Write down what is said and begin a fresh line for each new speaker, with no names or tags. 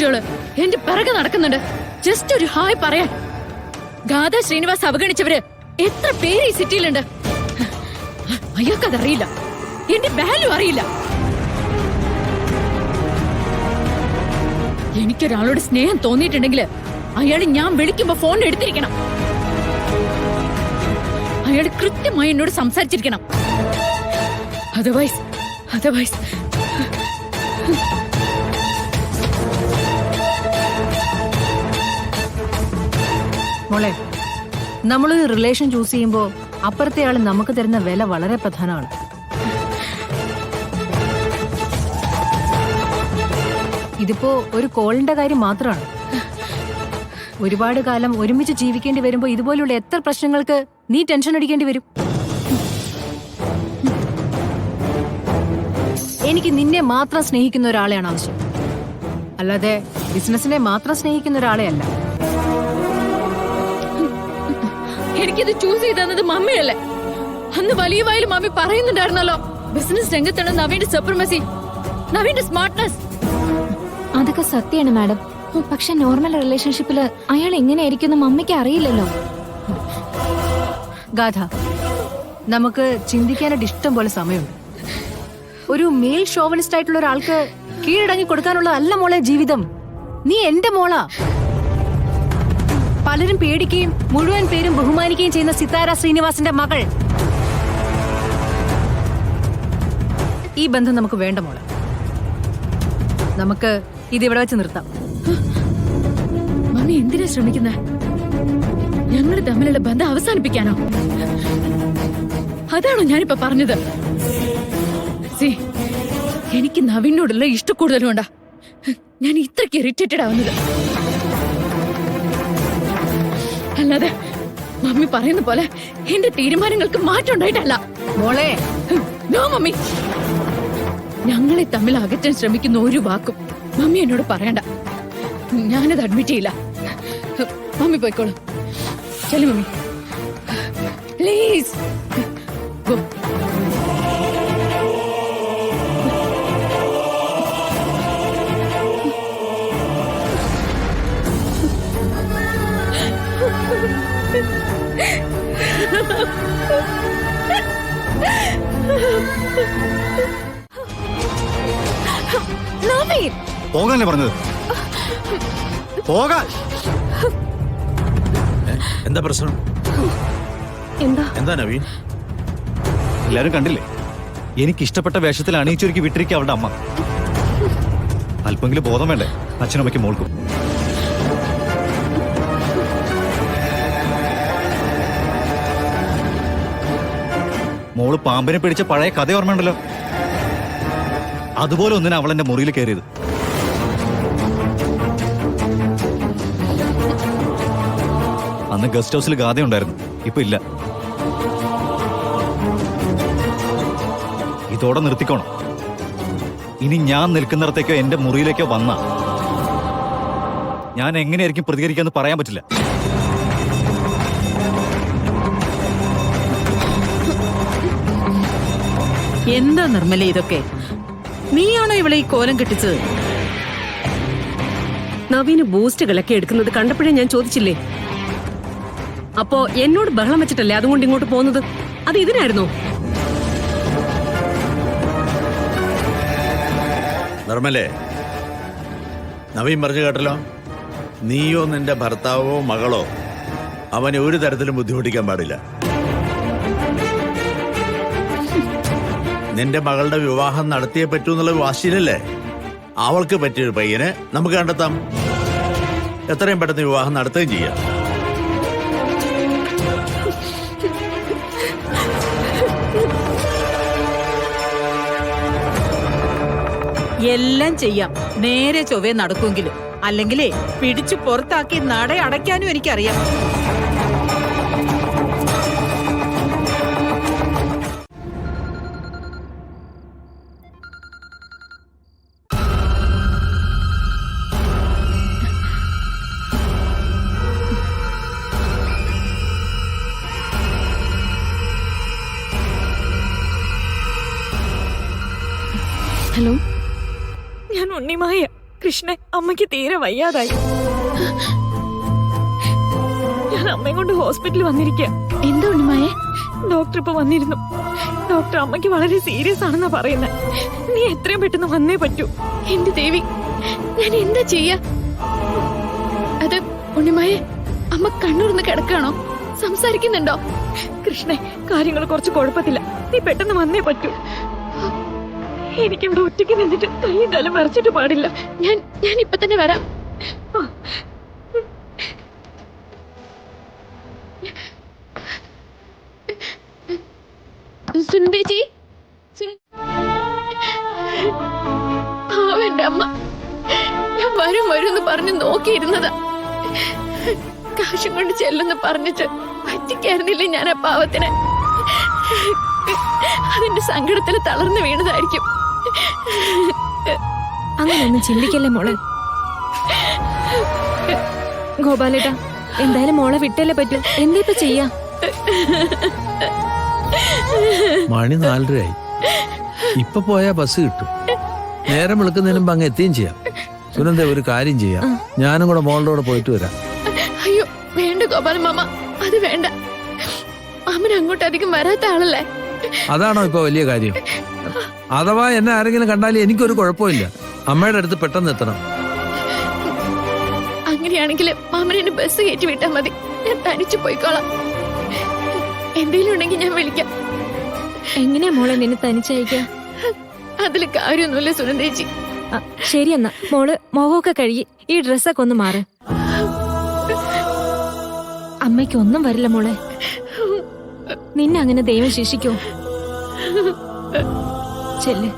കുട്ടികള് എന്റെ പിറകെ നടക്കുന്നുണ്ട്. ജസ്റ്റ് ഒരു ഹായ് പറയാൻ. ഗാഥ ശ്രീനിവാസ് അവഗണിച്ചവര് എത്ര പേര് ഈ സിറ്റിയിലുണ്ട്. അയാൾക്കതറിയില്ല, എന്റെ വാല്യൂ അറിയില്ല. എനിക്കൊരാളോട് സ്നേഹം തോന്നിയിട്ടുണ്ടെങ്കിൽ അയാൾ ഞാൻ വിളിക്കുമ്പോ ഫോൺ എടുത്തിരിക്കണം. അയാൾ കൃത്യമായി എന്നോട് സംസാരിച്ചിരിക്കണം. അതർവൈസ്
മോളെ, നമ്മളൊരു റിലേഷൻ ചൂസ് ചെയ്യുമ്പോ അപ്പുറത്തെ ആള് നമുക്ക് തരുന്ന വില വളരെ പ്രധാനമാണ്. ഇതിപ്പോ ഒരു കോളിന്റെ കാര്യം മാത്രമാണ്. ഒരുപാട് കാലം ഒരുമിച്ച് ജീവിക്കേണ്ടി വരുമ്പോ ഇതുപോലുള്ള എത്ര പ്രശ്നങ്ങൾക്ക് നീ ടെൻഷൻ അടിക്കേണ്ടി വരും. എനിക്ക് നിന്നെ മാത്രം സ്നേഹിക്കുന്ന ഒരാളെയാണ് ആവശ്യം, അല്ലാതെ ബിസിനസിനെ മാത്രം സ്നേഹിക്കുന്ന ഒരാളെ അല്ല.
എനിക്കിത് ചൂസ് ചെയ്തത് മമ്മിയല്ലേ? അന്ന് വലിയ വായിൽ മമ്മി പറയുന്നുണ്ടായിരുന്നല്ലോ, ബിസിനസ് രംഗത്താണ് നവീന്റെ സൂപ്പർമസി, നവീന്റെ സ്മാർട്ട്നെസ്.
അതൊക്കെ സത്യമാണ് മാഡം. പക്ഷെ നോർമൽ റിലേഷൻഷിപ്പില് അയാൾ എങ്ങനെയായിരിക്കും മമ്മിക്ക് അറിയില്ലല്ലോ.
ഗാഥ, നമുക്ക് ചിന്തിക്കാനായിട്ട് ഇഷ്ടം പോലെ സമയമുണ്ട്. ഒരു മെയിൽ ഷോവനിസ്റ്റ് ആയിട്ടുള്ള ഒരാൾക്ക് കീഴടങ്ങി കൊടുക്കാനുള്ളതല്ല മോളെ ജീവിതം. നീ എന്റെ മോളാ. പലരും പേടിക്കുകയും മുഴുവൻ പേരും ബഹുമാനിക്കുകയും ചെയ്യുന്ന സിതാര ശ്രീനിവാസിന്റെ മകൾ. ഈ ബന്ധം നമുക്ക് വേണ്ട മോളെ. നമുക്ക് ഇതിവിടെ വെച്ച് നിർത്താം.
മമ്മി എന്തിനാ ശ്രമിക്കുന്നേ? ഞങ്ങൾ തമ്മിലുള്ള ബന്ധം അവസാനിപ്പിക്കാനോ? അതാണോ ഞാനിപ്പോ പറഞ്ഞത്? എനിക്ക് നവീനോടുള്ള ഇഷ്ടക്കൂടുതലും കൊണ്ടാ ഞാൻ ഇത്രയ്ക്ക് ഇറിറ്റേറ്റഡ് ആവുന്നത്. അല്ലാതെ മമ്മി പറയുന്ന പോലെ എന്റെ തീരുമാനങ്ങൾക്ക് മാറ്റം ഉണ്ടായിട്ടല്ല.
മോളെ,
നോ മമ്മി, ഞങ്ങളെ തമ്മിൽ അകറ്റാൻ ശ്രമിക്കുന്ന ഒരു വാക്കും മമ്മി എന്നോട് പറയണ്ട. ഞാനത് അഡ്മിറ്റ് ചെയ്യില്ല. മമ്മി പോയിക്കോളൂ. ചെല്ലു മമ്മി, പ്ലീസ് ഗോ.
പോകാനല്ലേ പറഞ്ഞത്? പോകാൻ.
എന്താ പ്രശ്നം? എന്താ നവീൻ?
എല്ലാരും കണ്ടില്ലേ, എനിക്ക് ഇഷ്ടപ്പെട്ട വേഷത്തിൽ അണിയിച്ചൊരുക്കി വിട്ടിരിക്കുക അവളുടെ അമ്മ. അല്പെങ്കിലും ബോധം വേണ്ടേ അച്ഛനമ്മയ്ക്ക് മോൾക്കും? മോള് പാമ്പിനെ പിടിച്ച പഴയ കഥ ഓർമ്മയുണ്ടല്ലോ, അതുപോലെ ഒന്നിനെ അവൾ എന്റെ മുറിയിൽ കയറിയത്. അന്ന് ഗസ്റ്റ് ഹൗസിൽ ഗാഥ ഉണ്ടായിരുന്നു, ഇപ്പൊ ഇല്ല. ഇതോടെ നിർത്തിക്കോണം. ഇനി ഞാൻ നിൽക്കുന്നിടത്തേക്കോ എന്റെ മുറിയിലേക്കോ വന്ന ഞാൻ എങ്ങനെയായിരിക്കും പ്രതികരിക്കാന്ന് പറയാൻ പറ്റില്ല.
എന്താ നിർമ്മല ഇതൊക്കെ? നീയാണോ ഇവളെ ഈ കോലം കെട്ടിച്ചത്?
നവീന് ബൂസ്റ്റുകളൊക്കെ എടുക്കുന്നത് കണ്ടപ്പോഴേ ഞാൻ ചോദിച്ചില്ലേ? അപ്പോ എന്നോട് ബഹളം വെച്ചിട്ടല്ലേ അതുകൊണ്ട് ഇങ്ങോട്ട് പോകുന്നത്? അത് ഇതിനായിരുന്നോ?
നിർമ്മലേ, നവീൻ പറഞ്ഞു കേട്ടല്ലോ, നീയോ നിന്റെ ഭർത്താവോ മകളോ അവനെ ഒരു തരത്തിലും ബുദ്ധിമുട്ടിക്കാൻ പാടില്ല. നിന്റെ മകളുടെ വിവാഹം നടത്തിയേ പറ്റൂ എന്നുള്ള വാശിയിലല്ലേ? അവൾക്ക് പറ്റിയൊരു പയ്യനെ നമുക്ക് കണ്ടെത്താം. എത്രയും പെട്ടെന്ന് വിവാഹം നടത്തുകയും ചെയ്യാം.
എല്ലാം ചെയ്യാം, നേരെ ചൊവ്വേ നടക്കുമെങ്കിലും. അല്ലെങ്കിലേ പിടിച്ചു പുറത്താക്കി നട അടയ്ക്കാനും എനിക്കറിയാം.
ഹലോ, ഞാൻ ഉണ്ണിമായ.
കൃഷ്ണ അമ്മയ്ക്ക് തീരെ വയ്യാതായി. ഞാൻ അമ്മയും കൊണ്ട് ഹോസ്പിറ്റലിൽ വന്നിരിക്കുക.
എന്താ ഉണ്ണിമായെ?
ഡോക്ടർ ഇപ്പൊ വന്നിരുന്നു. ഡോക്ടർ അമ്മയ്ക്ക് വളരെ സീരിയസ് ആണെന്നാ പറയുന്നത്. നീ എത്രയും പെട്ടെന്ന് വന്നേ പറ്റൂ.
എന്റെ ദേവി, ഞാൻ എന്താ ചെയ്യാ? അത് ഉണ്ണിമായെ, അമ്മ കണ്ണൂർന്ന് കിടക്കാണോ? സംസാരിക്കുന്നുണ്ടോ?
കൃഷ്ണേ, കാര്യങ്ങൾ കുറച്ച് കുഴപ്പത്തില്ല. നീ പെട്ടെന്ന് വന്നേ പറ്റൂ. എനിക്കിവിടെ ഒറ്റയ്ക്ക് നിന്നിട്ട് കൈയും കാലം മറിച്ചിട്ട് പാടില്ല.
ഞാൻ ഇപ്പൊ തന്നെ വരാം. സുനന്ദേച്ചി, എന്റെ അമ്മ, ഞാൻ വരും എന്ന് പറഞ്ഞ് നോക്കിയിരുന്നതാ. കാശും കൊണ്ട് ചെല്ലെന്ന് പറഞ്ഞിട്ട് പറ്റിക്കായിരുന്നില്ലേ ഞാൻ ആ പാവത്തിനെ. അതിന്റെ സങ്കടത്തിൽ തളർന്നു വീണതായിരിക്കും.
അങ്ങനെയൊന്നും ചിന്തിക്കല്ലേ മോളെ. ഗോപാലേട്ടാ, എന്തായാലും മോളെ വിട്ടല്ലേ പറ്റൂ. എന്തിപ്പ ചെയ്യാ?
മണി 4:30 ഇപ്പൊ പോയാ ബസ് കിട്ടും. നേരം വിളിക്കുന്നതിന് മുമ്പ് അങ്ങ് എത്തുകയും ചെയ്യാം. സുനന്ദ, ഒരു കാര്യം ചെയ്യാം, ഞാനും കൂടെ മോളുടെ കൂടെ പോയിട്ട് വരാം.
അയ്യോ വേണ്ട ഗോപാല മാമ, അത് വേണ്ട. മാമൻ അങ്ങോട്ട് അധികം വരാത്ത ആളല്ലേ.
അതാണോ ഇപ്പൊ വലിയ കാര്യം? അഥവാ എന്നെ ആരെങ്കിലും കണ്ടാലും എനിക്കൊരു കുഴപ്പമില്ല. അമ്മയുടെ അടുത്ത് പെട്ടെന്ന് എത്തണം.
അങ്ങനെയാണെങ്കിൽ മാമൻ എന്നെ ബസ് കയറ്റി വിട്ടാ മതി. ഞാൻ തനിച്ചു പോയിക്കോളാം. എന്തെങ്കിലും ഉണ്ടെങ്കിൽ ഞാൻ വിളിക്കാം.
എങ്ങനെയാ മോളെ നിന്നെ തനിച്ചയക്ക?
അതില് കാര്യമൊന്നുമില്ല സുനന്ദേച്ചി.
ശരി, എന്നാ മോള് മുഖമൊക്കെ കഴുകി ഈ ഡ്രസ്സൊക്കെ ഒന്ന് മാറ്. അമ്മയ്ക്ക് ഒന്നും വരില്ല മോളെ. നിന്നെ അങ്ങനെ ദൈവം ശിക്ഷിക്കോ? ചെല്ല്.